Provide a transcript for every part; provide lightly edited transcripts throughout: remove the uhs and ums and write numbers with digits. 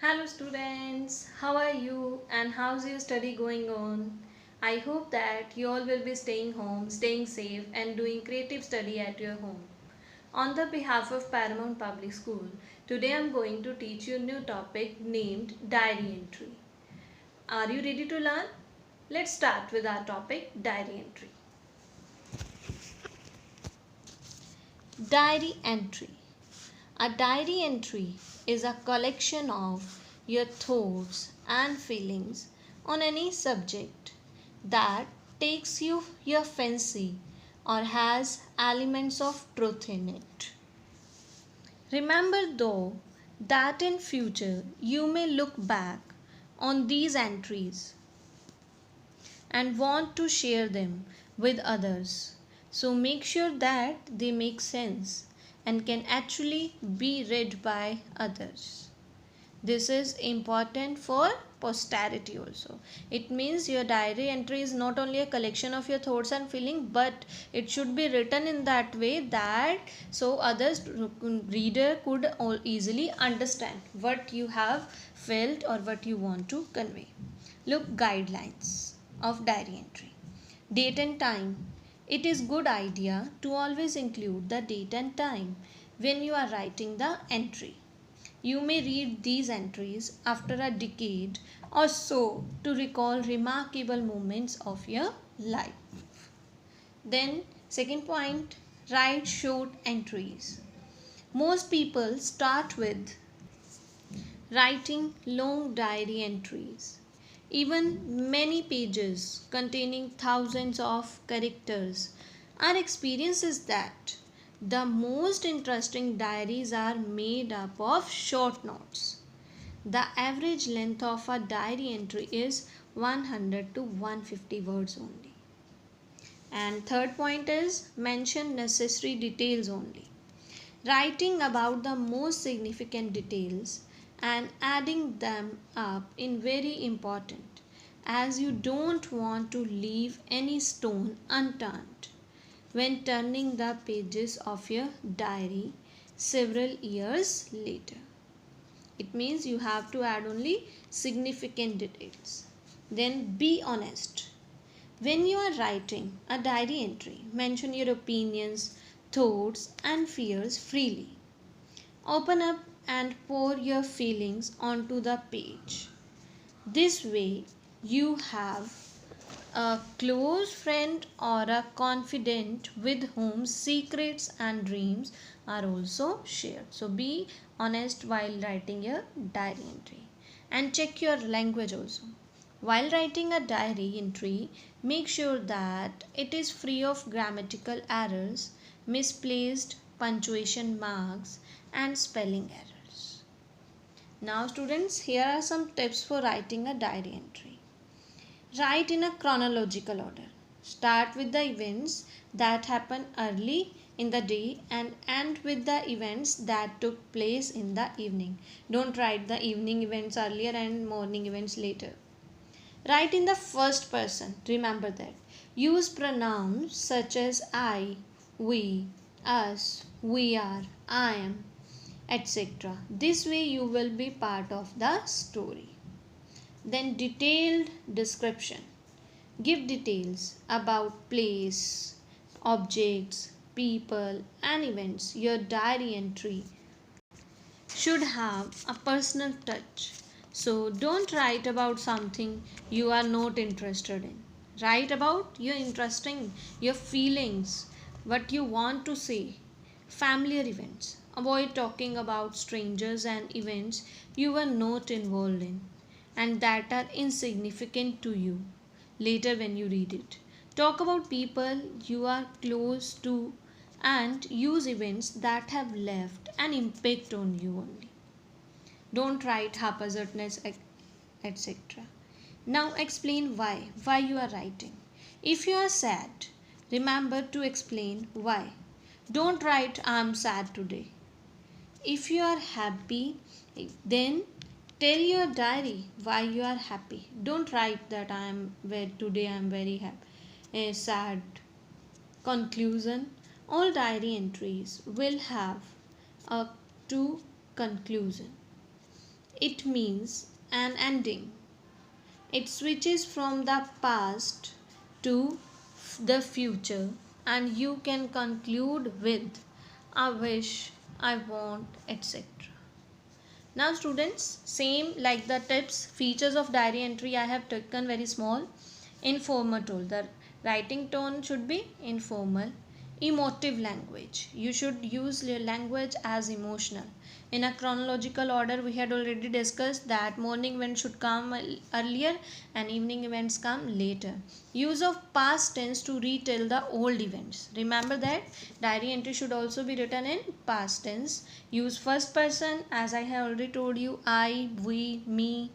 Hello students, how are you and how's your study going on? I hope that you all will be staying home, staying safe and doing creative study at your home. On the behalf of Paramount Public School, today I am going to teach you a new topic named diary entry. Are you ready to learn? Let's start with our topic diary entry. Diary entry. A diary entry is a collection of your thoughts and feelings on any subject that takes your fancy or has elements of truth in it. Remember though that in future you may look back on these entries and want to share them with others. So make sure that they make sense and can actually be read by others. This is important for posterity also. It means your diary entry is not only a collection of your thoughts and feelings, but it should be written in that way that so others reader could easily understand what you have felt or what you want to convey. Look, guidelines of diary entry. Date and time. It is good idea to always include the date and time when you are writing the entry. You may read these entries after a decade or so to recall remarkable moments of your life. Then, second point, write short entries. Most people start with writing long diary entries, even many pages containing thousands of characters. Our experience is that the most interesting diaries are made up of short notes. The average length of a diary entry is 100 to 150 words only. And third point is mention necessary details only. Writing about the most significant details and adding them up in very important, as you don't want to leave any stone unturned when turning the pages of your diary several years later. It means you have to add only significant details. Then be honest. When you are writing a diary entry, mention your opinions, thoughts, and fears freely. Open up and pour your feelings onto the page. This way, you have a close friend or a confidant with whom secrets and dreams are also shared. So, be honest while writing your diary entry and check your language also. While writing a diary entry, make sure that it is free of grammatical errors, misplaced punctuation marks, and spelling errors. Now, students, here are some tips for writing a diary entry. Write in a chronological order. Start with the events that happen early in the day and end with the events that took place in the evening. Don't write the evening events earlier and morning events later. Write in the first person. Remember that. Use pronouns such as I, we, us, we are, I am, etc. This way you will be part of the story. Then detailed description. Give details about place, objects, people and events. Your diary entry should have a personal touch. So don't write about something you are not interested in. Write about your interesting, your feelings, what you want to say. Familiar events. Avoid talking about strangers and events you were not involved in and that are insignificant to you later when you read it. Talk about people you are close to and use events that have left an impact on you only. Don't write haphazardness, etc. Now explain why you are writing. If you are sad, remember to explain why. Don't write I'm sad today. If you are happy, then tell your diary why you are happy. Don't write that today I am very happy. Sad. Conclusion. All diary entries will have a to conclusion. it means an ending. It switches from the past to the future, and you can conclude with I wish, I want, etc. Now students, same like the tips, features of diary entry I have taken very small. Informal tone. The writing tone should be informal. Emotive language. You should use your language as emotional. In a chronological order, we had already discussed that morning events should come earlier and evening events come later. Use of past tense to retell the old events. Remember that diary entry should also be written in past tense. Use first person, as I have already told you, I, we, me,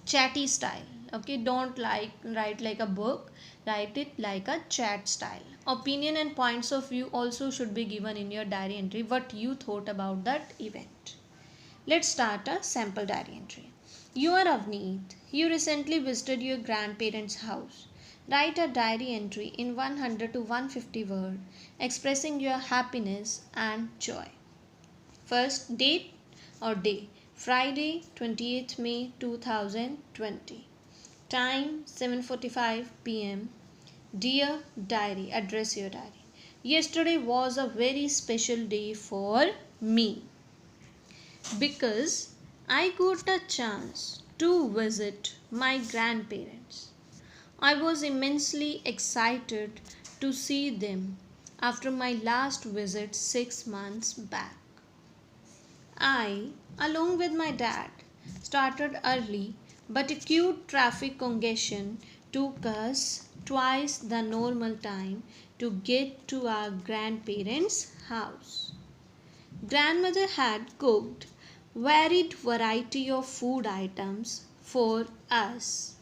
chatty style. Okay, don't write like a book, write it like a chat style. Opinion and points of view also should be given in your diary entry, what you thought about that event. Let's start a sample diary entry. You are Avneet. You recently visited your grandparents' house. Write a diary entry in 100 to 150 words expressing your happiness and joy. First, date or day: Friday, 28th May 2020. Time, 7:45 p.m. Dear diary, address your diary. Yesterday was a very special day for me because I got a chance to visit my grandparents. I was immensely excited to see them after my last visit 6 months back. I, along with my dad, started early, but acute traffic congestion took us twice the normal time to get to our grandparents' house. Grandmother had cooked varied variety of food items for us.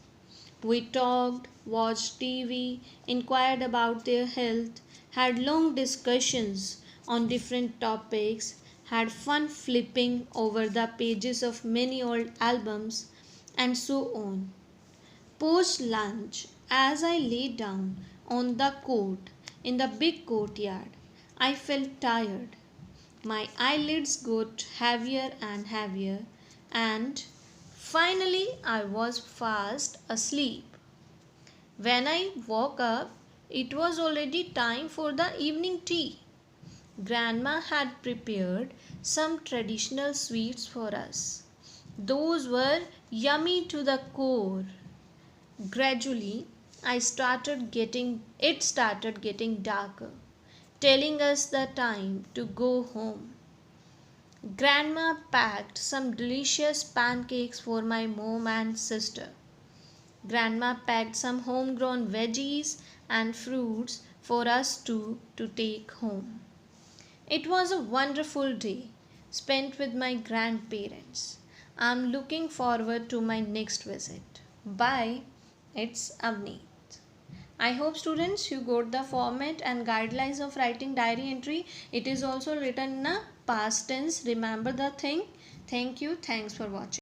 We talked, watched TV, inquired about their health, had long discussions on different topics, had fun flipping over the pages of many old albums, and so on. Post lunch, as I lay down on the coat in the big courtyard, I felt tired. My eyelids got heavier and heavier, and finally I was fast asleep. When I woke up, it was already time for the evening tea. Grandma had prepared some traditional sweets for us. Those were yummy to the core. Gradually, it started getting darker, telling us the time to go home. Grandma packed some delicious pancakes for my mom and sister. Grandma packed some homegrown veggies and fruits for us to take home. It was a wonderful day spent with my grandparents. I'm looking forward to my next visit. Bye. It's Avneet. I hope students you got the format and guidelines of writing diary entry. It is also written in a past tense. Remember the thing. Thank you. Thanks for watching.